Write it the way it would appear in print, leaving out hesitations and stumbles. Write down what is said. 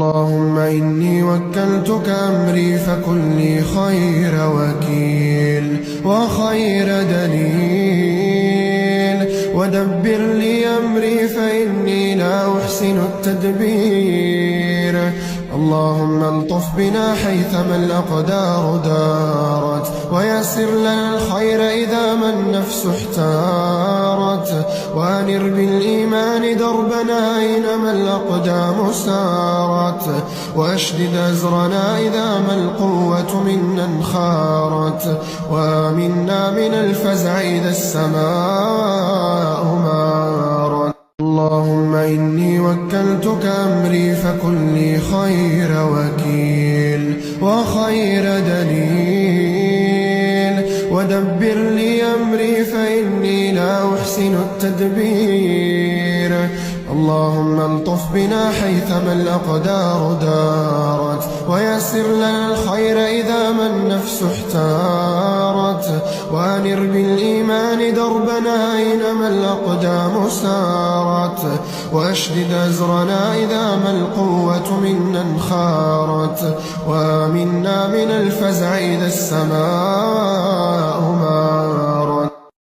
اللهم إني وكلتك أمري فكن لي خير وكيل وخير دليل، ودبر لي أمري فإني لا أحسن التدبير. اللهم الطف بنا حيثما الأقدار دارت، ويسر لنا الخير إذا ما النفس احتارت، وأنر بالإيمان دربنا أينما الأقدام سارت، وأشدد أزرنا إذا ما القوة منا انخارت، وآمنا من الفزع إذا السماء مارت. اللهم إني وكلتك أمري فكن لي خير وكيل وخير دليل، ودبر لي أمري فإني لا أحسن التدبير. اللهم الطف بنا حيثما الأقدار دارت، ويسر لنا الخير إذا ما النفس احتارت، وأنر بالإيمان دربنا أينما الأقدام سارت، وأشدد أزرنا إذا ما القوة منا انخارت، وآمنا من الفزع إذا السماء